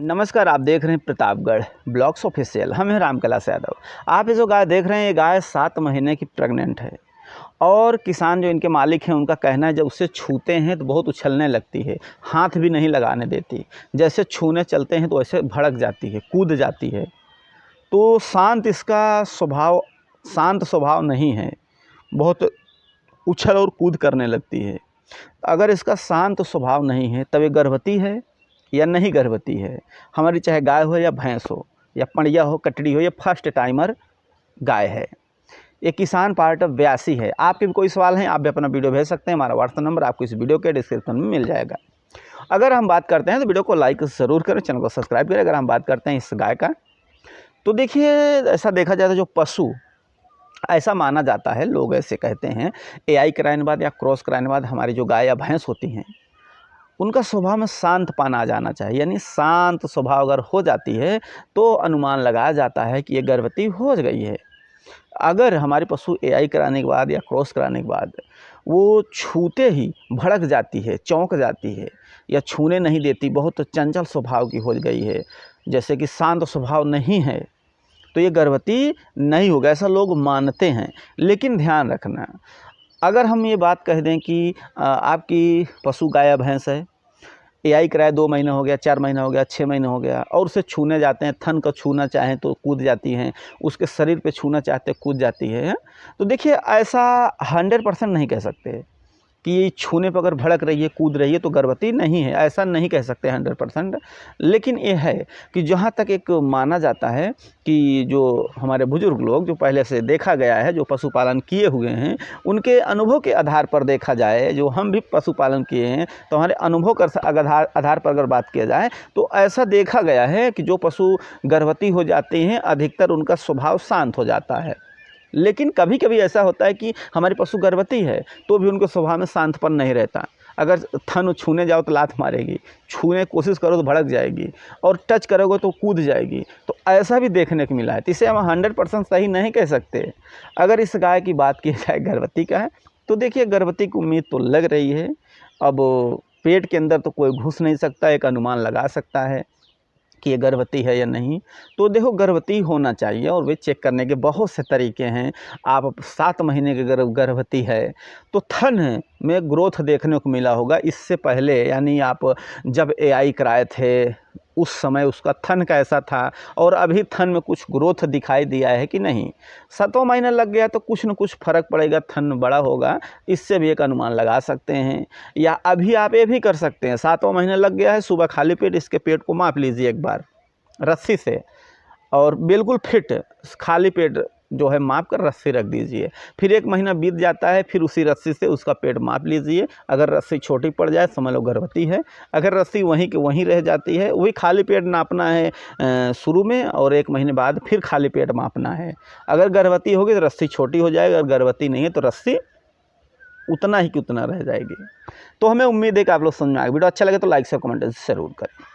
नमस्कार, आप देख रहे हैं प्रतापगढ़ ब्लॉग्स ऑफिशियल। हम हैं रामकलास यादव। आप ये जो गाय देख रहे हैं, ये गाय 7 महीने की प्रेग्नेंट है और किसान जो इनके मालिक हैं उनका कहना है जब उससे छूते हैं तो बहुत उछलने लगती है, हाथ भी नहीं लगाने देती। जैसे छूने चलते हैं तो वैसे भड़क जाती है, कूद जाती है। तो इसका स्वभाव शांत स्वभाव नहीं है, बहुत उछल और कूद करने लगती है। अगर इसका शांत स्वभाव नहीं है तब ये गर्भवती है या नहीं गर्भवती है। हमारी चाहे गाय हो या भैंस हो या पड़िया हो, कटड़ी हो, या फर्स्ट टाइमर गाय है। ये किसान पार्ट 82 है। आपके भी कोई सवाल हैं, आप भी अपना वीडियो भेज सकते हैं। हमारा व्हाट्सएप नंबर आपको इस वीडियो के डिस्क्रिप्शन में मिल जाएगा। अगर हम बात करते हैं तो वीडियो को लाइक ज़रूर करें, चैनल को सब्सक्राइब करें। अगर हम बात करते हैं इस गाय का, तो देखिए, ऐसा देखा जाता है जो पशु, ऐसा माना जाता है, लोग ऐसे कहते हैं, एआई कराने बाद या क्रॉस कराने बाद हमारी जो गाय या भैंस होती हैं उनका स्वभाव में शांतपन आ जाना चाहिए। यानी शांत स्वभाव अगर हो जाती है तो अनुमान लगाया जाता है कि ये गर्भवती हो गई है। अगर हमारे पशु एआई कराने के बाद या क्रॉस कराने के बाद वो छूते ही भड़क जाती है, चौंक जाती है या छूने नहीं देती, बहुत चंचल स्वभाव की हो गई है, जैसे कि शांत स्वभाव नहीं है, तो ये गर्भवती नहीं होगा, ऐसा लोग मानते हैं। लेकिन ध्यान रखना, अगर हम ये बात कह दें कि आपकी पशु गाय या भैंस है, एआई कराया 2 महीने हो गया, 4 महीना हो गया, 6 महीने हो गया, और उसे छूने जाते हैं, थन को छूना चाहें तो कूद जाती हैं, उसके शरीर पे छूना चाहते कूद जाती है, तो देखिए, ऐसा 100% नहीं कह सकते कि ये छूने पर अगर भड़क रही है, कूद रही है तो गर्भवती नहीं है, ऐसा नहीं कह सकते 100%। लेकिन ये है कि जहाँ तक एक माना जाता है कि जो हमारे बुजुर्ग लोग, जो पहले से देखा गया है, जो पशुपालन किए हुए हैं, उनके अनुभव के आधार पर देखा जाए, जो हम भी पशुपालन किए हैं तो हमारे अनुभव के आधार पर अगर बात किया जाए तो ऐसा देखा गया है कि जो पशु गर्भवती हो जाते हैं अधिकतर उनका स्वभाव शांत हो जाता है। लेकिन कभी कभी ऐसा होता है कि हमारी पशु गर्भवती है तो भी उनके स्वभाव में शांतपन नहीं रहता। अगर थन छूने जाओ तो लात मारेगी, छूने की कोशिश करो तो भड़क जाएगी, और टच करोगे तो कूद जाएगी। तो ऐसा भी देखने को मिला है, तो इसे हम 100% सही नहीं कह सकते। अगर इस गाय की बात की जाए गर्भवती का है, तो देखिए, गर्भवती की उम्मीद तो लग रही है। अब पेट के अंदर तो कोई घुस नहीं सकता, एक अनुमान लगा सकता है कि ये गर्भवती है या नहीं। तो देखो, गर्भवती होना चाहिए और वे चेक करने के बहुत से तरीके हैं। आप 7 महीने की गर्भवती है तो थन में ग्रोथ देखने को मिला होगा। इससे पहले, यानी आप जब एआई कराए थे उस समय उसका थन कैसा था, और अभी थन में कुछ ग्रोथ दिखाई दिया है कि नहीं। 7वां महीना लग गया तो कुछ न कुछ फ़र्क पड़ेगा, थन बड़ा होगा, इससे भी एक अनुमान लगा सकते हैं। या अभी आप ये भी कर सकते हैं, 7वां महीना लग गया है, सुबह खाली पेट इसके पेट को माप लीजिए एक बार रस्सी से, और बिल्कुल फिट खाली पेट जो है माप कर रस्सी रख दीजिए। फिर 1 महीना बीत जाता है, फिर उसी रस्सी से उसका पेट माप लीजिए। अगर रस्सी छोटी पड़ जाए समझ लो गर्भवती है। अगर रस्सी वहीं की वहीं रह जाती है, वही खाली पेट नापना है शुरू में, और 1 महीने बाद फिर खाली पेट मापना है। अगर गर्भवती होगी तो रस्सी छोटी हो जाएगी, अगर गर्भवती नहीं है तो रस्सी उतना ही की उतना रह जाएगी। तो हमें उम्मीद है कि आप लोग समझ में आएगा। वीडियो अच्छा लगे तो लाइक शेयर कमेंट ज़रूर करें।